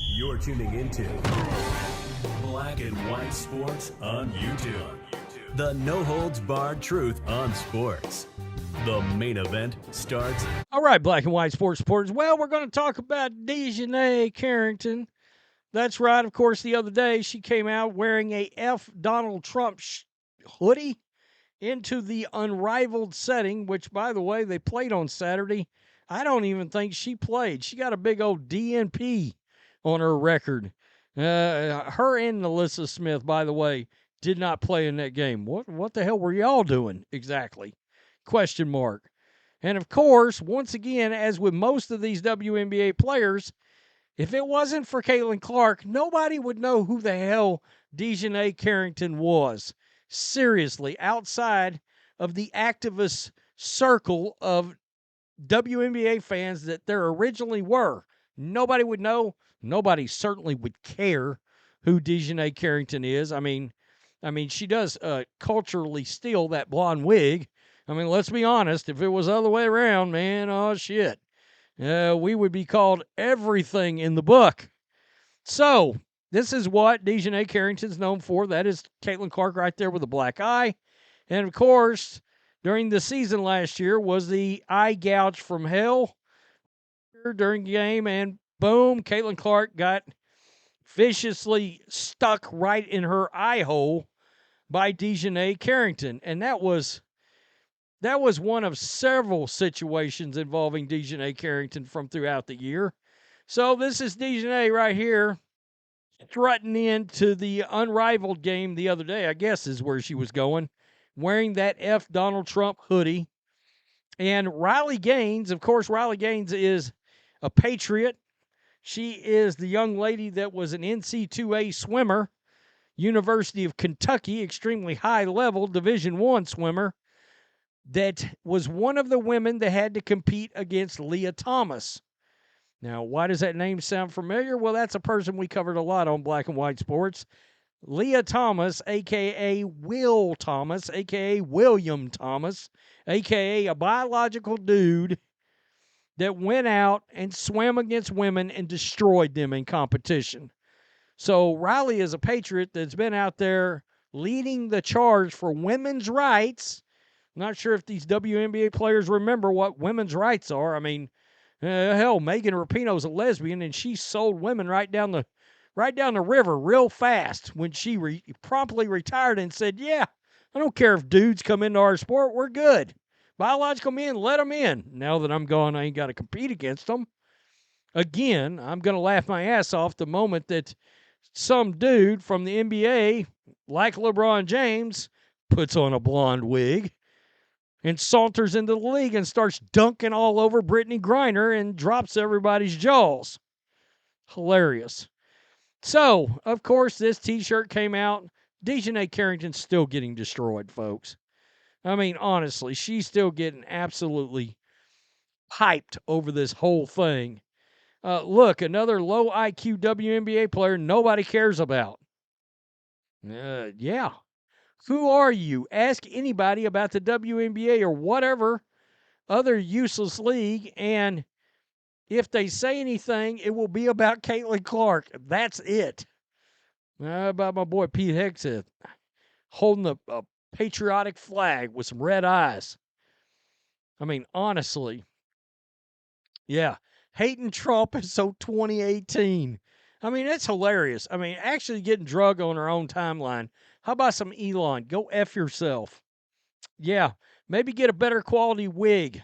You're tuning into Black and White Sports on YouTube. The no-holds-barred truth on sports. The main event starts. All right, Black and White Sports supporters. Well, we're going to talk about Dijonai Carrington. That's right. Of course, the other day she came out wearing a F. Donald Trump hoodie into the unrivaled setting, which, by the way, they played on Saturday. I don't even think she played. She got a big old DNP on her record. Her and Nalyssa Smith, by the way, did not play in that game. What the hell were y'all doing exactly? Question mark. And of course, once again, as with most of these WNBA players, if it wasn't for Caitlin Clark, nobody would know who the hell Dijonai Carrington was. Seriously, outside of the activist circle of WNBA fans that there originally were, nobody would know. Nobody certainly would care who Dijonai Carrington is. I mean, she does culturally steal that blonde wig. I mean, let's be honest. If it was the other way around, man, oh, shit. We would be called everything in the book. So, this is what Dijonai Carrington's known for. That is Caitlin Clark right there with a black eye. And, of course, during the season last year was the eye gouge from hell during the game. And, boom, Caitlin Clark got viciously stuck right in her eye hole by Dijonai Carrington. And that was one of several situations involving Dijonai Carrington from throughout the year. So this is Dijonai right here strutting into the unrivaled game the other day, I guess is where she was going, wearing that F. Donald Trump hoodie. And Riley Gaines, of course, Riley Gaines is a Patriot. She is the young lady that was an NC2A swimmer, University of Kentucky, extremely high-level Division I swimmer, that was one of the women that had to compete against Leah Thomas. Now, why does that name sound familiar? Well, that's a person we covered a lot on Black and White Sports. Leah Thomas, a.k.a. Will Thomas, a.k.a. William Thomas, a.k.a. a biological dude that went out and swam against women and destroyed them in competition. So Riley is a patriot that's been out there leading the charge for women's rights. I'm not sure if these WNBA players remember what women's rights are. I mean, hell, Megan Rapinoe's a lesbian, and she sold women right down the river real fast when she promptly retired and said, yeah, I don't care if dudes come into our sport. We're good. Biological men, let them in. Now that I'm gone, I ain't got to compete against them. Again, I'm going to laugh my ass off the moment that some dude from the NBA, like LeBron James, puts on a blonde wig and saunters into the league and starts dunking all over Brittany Griner and drops everybody's jaws. Hilarious. So, of course, this T-shirt came out. Dijonai Carrington's still getting destroyed, folks. I mean, honestly, she's still getting absolutely hyped over this whole thing. Look, another low IQ WNBA player nobody cares about. Yeah. Who are you? Ask anybody about the WNBA or whatever other useless league, and if they say anything, it will be about Caitlin Clark. That's it. About my boy Pete Hegseth holding a patriotic flag with some red eyes. I mean, honestly, yeah. Hating Trump is so 2018. I mean, it's hilarious. I mean, actually getting drug on her own timeline. How about some Elon? Go F yourself. Yeah, maybe get a better quality wig.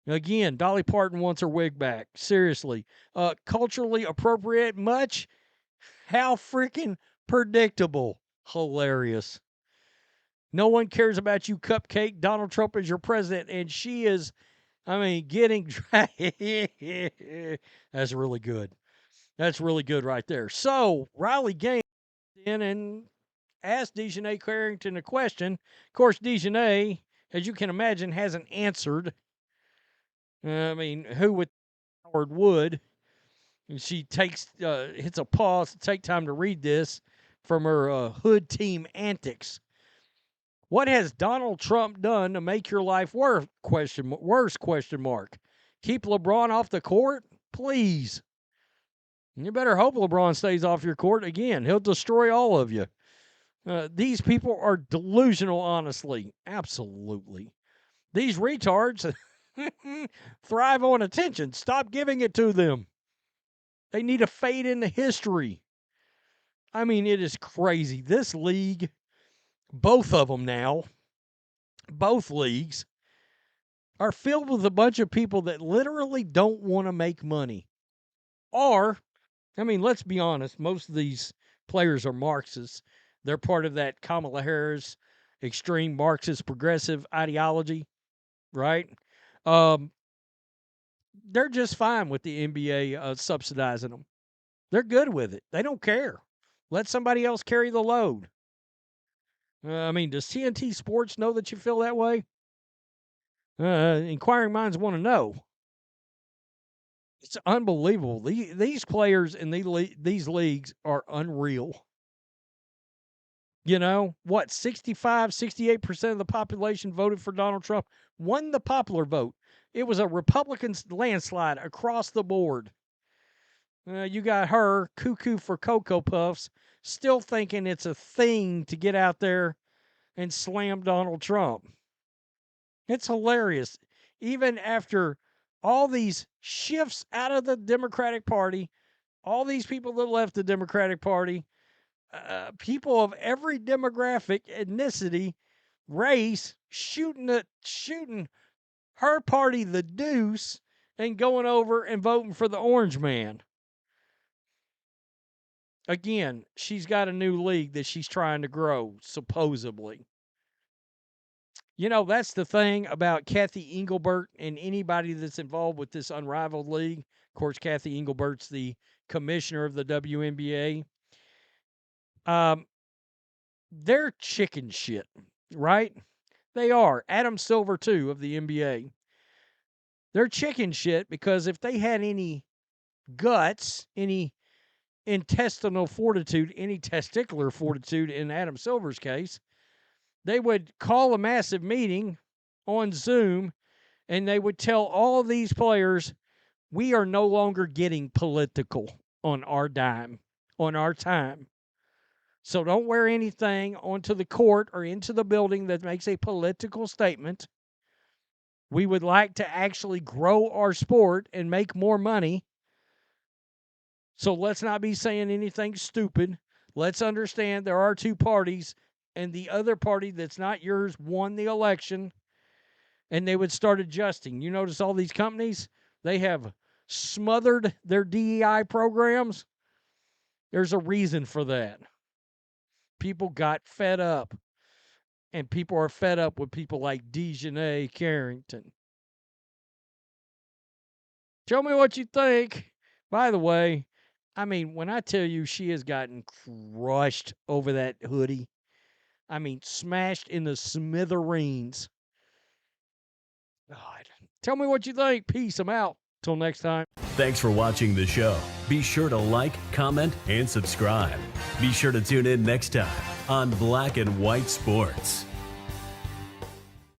Again, Dolly Parton wants her wig back. Seriously. Culturally appropriate much? How freaking predictable. Hilarious. No one cares about you, Cupcake. Donald Trump is your president, and she is, getting... That's really good. That's really good right there. So, Riley Gaines in and asked Dijonai Carrington a question. Of course, Dijonai, as you can imagine, hasn't answered. Who would Howard Wood? And she hits a pause to take time to read this from her hood team antics. What has Donald Trump done to make your life worse? Question mark. Keep LeBron off the court? Please. You better hope LeBron stays off your court again. He'll destroy all of you. These people are delusional, honestly. Absolutely. These retards thrive on attention. Stop giving it to them. They need to fade into history. I mean, it is crazy. This league, both of them now, both leagues, are filled with a bunch of people that literally don't want to make money. Or, I mean, let's be honest, most of these players are Marxists. They're part of that Kamala Harris extreme Marxist progressive ideology, right? They're just fine with the NBA subsidizing them. They're good with it. They don't care. Let somebody else carry the load. I mean, does TNT Sports know that you feel that way? Inquiring minds want to know. It's unbelievable. These players in these leagues are unreal. You know, what, 65, 68% of the population voted for Donald Trump, won the popular vote. It was a Republican landslide across the board. You got her, cuckoo for Cocoa Puffs, still thinking it's a thing to get out there and slam Donald Trump. It's hilarious. Even after all these shifts out of the Democratic Party, all these people that left the Democratic Party, people of every demographic, ethnicity, race, shooting her party the deuce and going over and voting for the orange man. Again, she's got a new league that she's trying to grow, supposedly. You know, that's the thing about Kathy Engelbert and anybody that's involved with this unrivaled league. Of course, Kathy Engelbert's the commissioner of the WNBA. They're chicken shit, right? They are. Adam Silver, too, of the NBA. They're chicken shit because if they had any guts, any intestinal fortitude, any testicular fortitude in Adam Silver's case, they would call a massive meeting on Zoom and they would tell all these players, we are no longer getting political on our dime, on our time. So don't wear anything onto the court or into the building that makes a political statement. We would like to actually grow our sport and make more money. So let's not be saying anything stupid. Let's understand there are two parties, and the other party that's not yours won the election, and they would start adjusting. You notice all these companies, they have smothered their DEI programs. There's a reason for that. People got fed up, and people are fed up with people like Dijonai Carrington. Tell me what you think. By the way, I mean, when I tell you she has gotten crushed over that hoodie, I mean, smashed in the smithereens. God. Tell me what you think. Peace. I'm out. Till next time. Thanks for watching the show. Be sure to like, comment, and subscribe. Be sure to tune in next time on Black and White Sports.